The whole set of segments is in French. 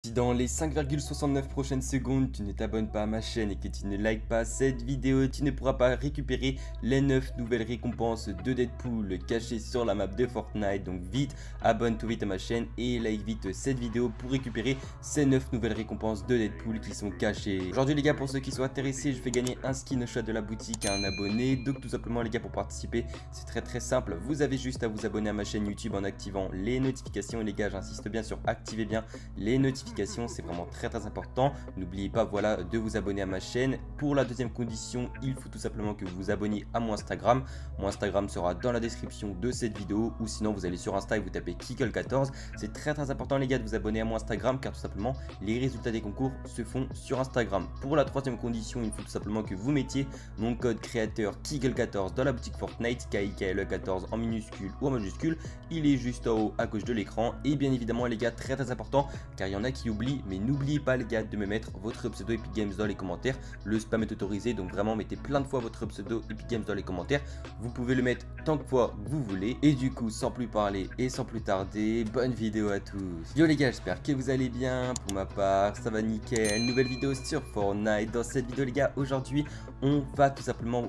Si dans les 5,69 prochaines secondes tu ne t'abonnes pas à ma chaîne et que tu ne likes pas cette vidéo, tu ne pourras pas récupérer les 9 nouvelles récompenses de Deadpool cachées sur la map de Fortnite. Donc vite, abonne-toi vite à ma chaîne et like vite cette vidéo pour récupérer ces 9 nouvelles récompenses de Deadpool qui sont cachées. Aujourd'hui les gars, pour ceux qui sont intéressés, je fais gagner un skin au choix de la boutique à un abonné. Donc tout simplement les gars, pour participer, c'est très simple. Vous avez juste à vous abonner à ma chaîne YouTube en activant les notifications. Et les gars, j'insiste bien sur activer bien les notifications. C'est vraiment très important. N'oubliez pas, voilà, de vous abonner à ma chaîne. Pour la deuxième condition, il faut tout simplement que vous vous abonniez à mon Instagram. Mon Instagram sera dans la description de cette vidéo, ou sinon vous allez sur Insta et vous tapez Kikol14. C'est très important les gars de vous abonner à mon Instagram, car tout simplement les résultats des concours se font sur Instagram. Pour la troisième condition, il faut tout simplement que vous mettiez mon code créateur Kikol14 dans la boutique Fortnite, KIKLE14 en minuscule ou en majuscule. Il est juste en haut à gauche de l'écran. Et bien évidemment les gars, très important, car il y en a qui oublient, mais n'oubliez pas les gars de me mettre votre pseudo Epic Games dans les commentaires. Le spam est autorisé, donc vraiment mettez plein de fois votre pseudo Epic Games dans les commentaires. Vous pouvez le mettre tant de fois que vous voulez. Et du coup, sans plus parler et sans plus tarder, bonne vidéo à tous. Yo les gars, j'espère que vous allez bien. Pour ma part, ça va nickel. Nouvelle vidéo sur Fortnite. Dans cette vidéo les gars, aujourd'hui on va tout simplement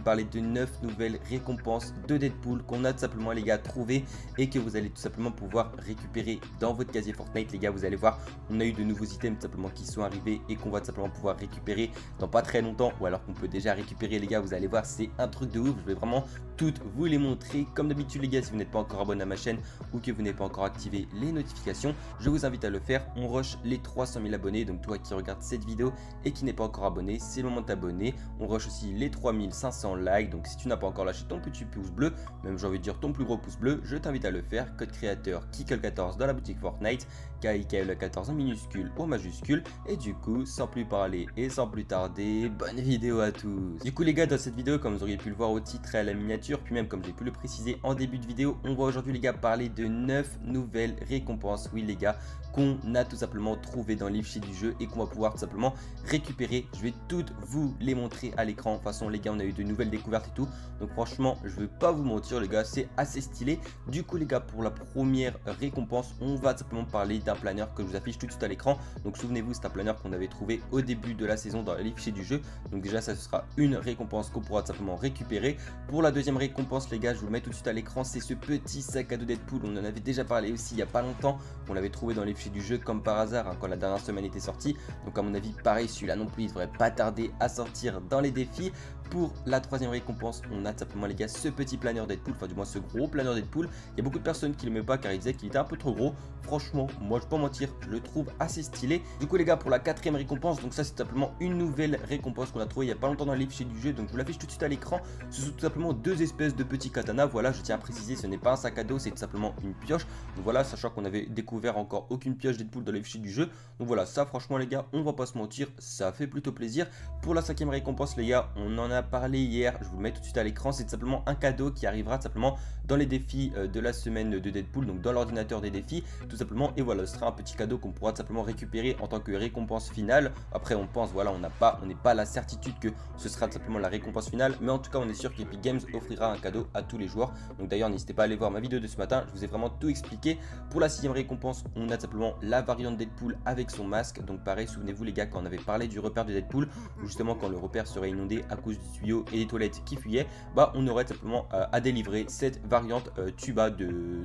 parler de 9 nouvelles récompenses de Deadpool qu'on a tout simplement les gars trouvé et que vous allez tout simplement pouvoir récupérer dans votre casier Fortnite. Les gars, vous allez voir, on a eu de nouveaux items tout simplement qui sont arrivés et qu'on va tout simplement pouvoir récupérer dans pas très longtemps, ou alors qu'on peut déjà récupérer. Les gars, vous allez voir, c'est un truc de ouf. Je vais vraiment toutes vous les montrer. Comme d'habitude les gars, si vous n'êtes pas encore abonné à ma chaîne ou que vous n'avez pas encore activé les notifications, je vous invite à le faire. On rush les 300 000 abonnés, donc toi qui regardes cette vidéo et qui n'est pas encore abonné, c'est le moment de t'abonner. On rush aussi les 3500 likes, donc si tu n'as pas encore lâché ton petit pouce bleu, même j'ai envie de dire ton plus gros pouce bleu, je t'invite à le faire. Code créateur Kikol14 dans la boutique Fortnite, KIKL14 en minuscule ou en majuscule. Et du coup, sans plus parler et sans plus tarder, bonne vidéo à tous. Du coup les gars, dans cette vidéo, comme vous auriez pu le voir au titre et à la miniature, puis même comme j'ai pu le préciser en début de vidéo, on va aujourd'hui les gars parler de 9 nouvelles récompenses, oui les gars, qu'on a tout simplement trouvé dans les fichiers du jeu et qu'on va pouvoir tout simplement récupérer. Je vais toutes vous les montrer à l'écran. De toute façon les gars, on a eu de nouvelles découvertes et tout, donc franchement je vais pas vous mentir les gars, c'est assez stylé. Du coup les gars, pour la première récompense, on va tout simplement parler d'un planeur que je vous affiche tout de suite à l'écran. Donc souvenez-vous, c'est un planeur qu'on avait trouvé au début de la saison dans les fichiers du jeu. Donc déjà ça, ce sera une récompense qu'on pourra tout simplement récupérer. Pour la deuxième récompense les gars, je vous le mets tout de suite à l'écran, c'est ce petit sac à dos Deadpool. On en avait déjà parlé aussi il y a pas longtemps, on l'avait trouvé dans les fichiers du jeu comme par hasard hein, quand la dernière semaine était sortie. Donc à mon avis pareil, celui-là non plus il devrait pas tarder à sortir dans les défis. Pour la troisième récompense, on a tout simplement les gars ce petit planeur Deadpool, enfin du moins ce gros planeur Deadpool. Il y a beaucoup de personnes qui ne l'aimaient pas car ils disaient qu'il était un peu trop gros. Franchement, moi je peux pas mentir, je le trouve assez stylé. Du coup les gars, pour la quatrième récompense, donc ça c'est tout simplement une nouvelle récompense qu'on a trouvé il y a pas longtemps dans les fichiers du jeu. Donc je vous l'affiche tout de suite à l'écran. Ce sont tout simplement deux espèces de petits katanas. Voilà, je tiens à préciser, ce n'est pas un sac à dos, c'est tout simplement une pioche. Donc voilà, sachant qu'on avait découvert encore aucune pioche Deadpool dans les fichiers du jeu. Donc voilà, ça franchement les gars, on va pas se mentir, ça fait plutôt plaisir. Pour la cinquième récompense les gars, on en a parlé hier, je vous le mets tout de suite à l'écran. C'est tout simplement un cadeau qui arrivera tout simplement dans les défis de la semaine de Deadpool, donc dans l'ordinateur des défis tout simplement. Et voilà, ce sera un petit cadeau qu'on pourra tout simplement récupérer en tant que récompense finale. Après on pense, voilà, on n'est pas la certitude que ce sera tout simplement la récompense finale, mais en tout cas on est sûr qu'Epic Games offrira un cadeau à tous les joueurs. Donc d'ailleurs n'hésitez pas à aller voir ma vidéo de ce matin, je vous ai vraiment tout expliqué. Pour la sixième récompense, on a tout simplement la variante Deadpool avec son masque. Donc pareil, souvenez-vous les gars, quand on avait parlé du repère de Deadpool, où justement quand le repère serait inondé à cause du tuyau et des toilettes qui fuyaient, bah on aurait tout simplement à délivrer cette variante tuba,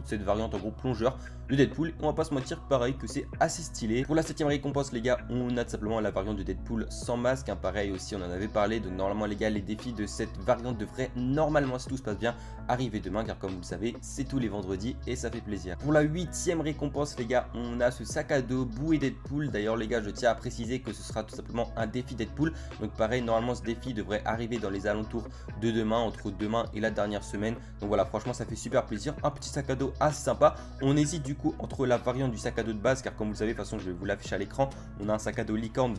cette variante en gros plongeur de Deadpool. On va pas se mentir, pareil que c'est assez stylé. Pour la septième récompense les gars, on a tout simplement la variante de Deadpool sans masque, hein, pareil aussi on en avait parlé. Donc normalement les gars, les défis de cette variante devraient normalement, si tout se passe bien, arriver demain, car comme vous le savez, c'est tous les vendredis et ça fait plaisir. Pour la huitième récompense les gars, on a ce sac à dos bouée Deadpool. D'ailleurs les gars, je tiens à préciser que ce sera tout simplement un défi Deadpool. Donc pareil, normalement ce défi devrait arriver dans les alentours de demain, entre demain et la dernière semaine. Donc voilà, franchement ça fait super plaisir. Un petit sac à dos assez sympa. On hésite du coup entre la variante du sac à dos de base, car comme vous le savez, de toute façon je vais vous l'afficher à l'écran, on a un sac à dos licorne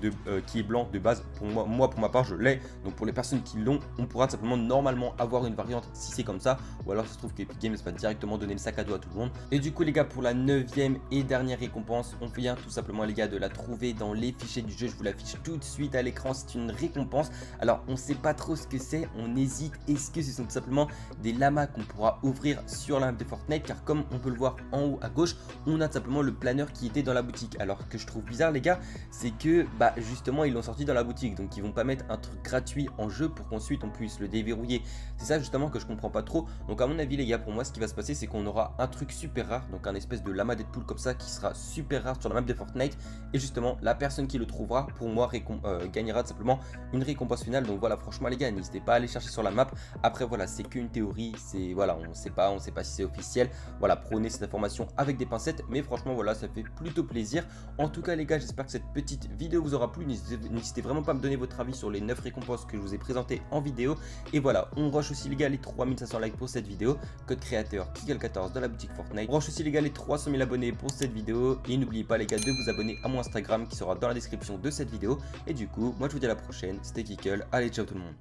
qui est blanc de base. Pour moi pour ma part je l'ai. Donc pour les personnes qui l'ont, on pourra tout simplement normalement avoir une variante si c'est comme ça, ou alors ça se trouve qu'Epic Games va directement donner le sac à dos à tout le monde. Et du coup les gars, pour la neuvième et dernière récompense, on vient tout simplement les gars de la trouver dans les fichiers du jeu. Je vous l'affiche tout de suite à l'écran, c'est une récompense. Alors on sait pas trop ce que c'est, on hésite. Est-ce que ce sont tout simplement des lamas qu'on pourra ouvrir sur la map de Fortnite? Car comme on peut le voir en haut à gauche, on a tout simplement le planeur qui était dans la boutique. Alors que je trouve bizarre les gars, c'est que justement ils l'ont sorti dans la boutique, donc ils vont pas mettre un truc gratuit en jeu pour qu'ensuite on puisse le déverrouiller. C'est ça justement que je comprends pas trop. Donc à mon avis les gars, pour moi ce qui va se passer, c'est qu'on aura un truc super rare, donc un espèce de lama Deadpool comme ça qui sera super rare sur la map de Fortnite, et justement la personne qui le trouvera pour moi gagnera tout simplement une récompense finale. Donc voilà, franchement les gars, n'hésitez pas à aller chercher sur la map. Après voilà, c'est qu'une théorie, c'est voilà, on sait pas si c'est officiel. Voilà, prenez cette information avec des pincettes, mais franchement voilà, ça fait plutôt plaisir. En tout cas les gars, j'espère que cette petite vidéo vous aura plu. N'hésitez vraiment pas à me donner votre avis sur les 9 récompenses que je vous ai présentées en vidéo. Et voilà, on rush aussi les gars les 3500 likes pour cette vidéo. Code créateur Kigel14 dans la boutique Fortnite. On rush aussi les gars les 300 000 abonnés pour cette vidéo. Et n'oubliez pas les gars de vous abonner à mon Instagram qui sera dans la description de cette vidéo. Et du coup, moi je vous dis à la prochaine. C'était Kikkel. Allez, ciao tout le monde.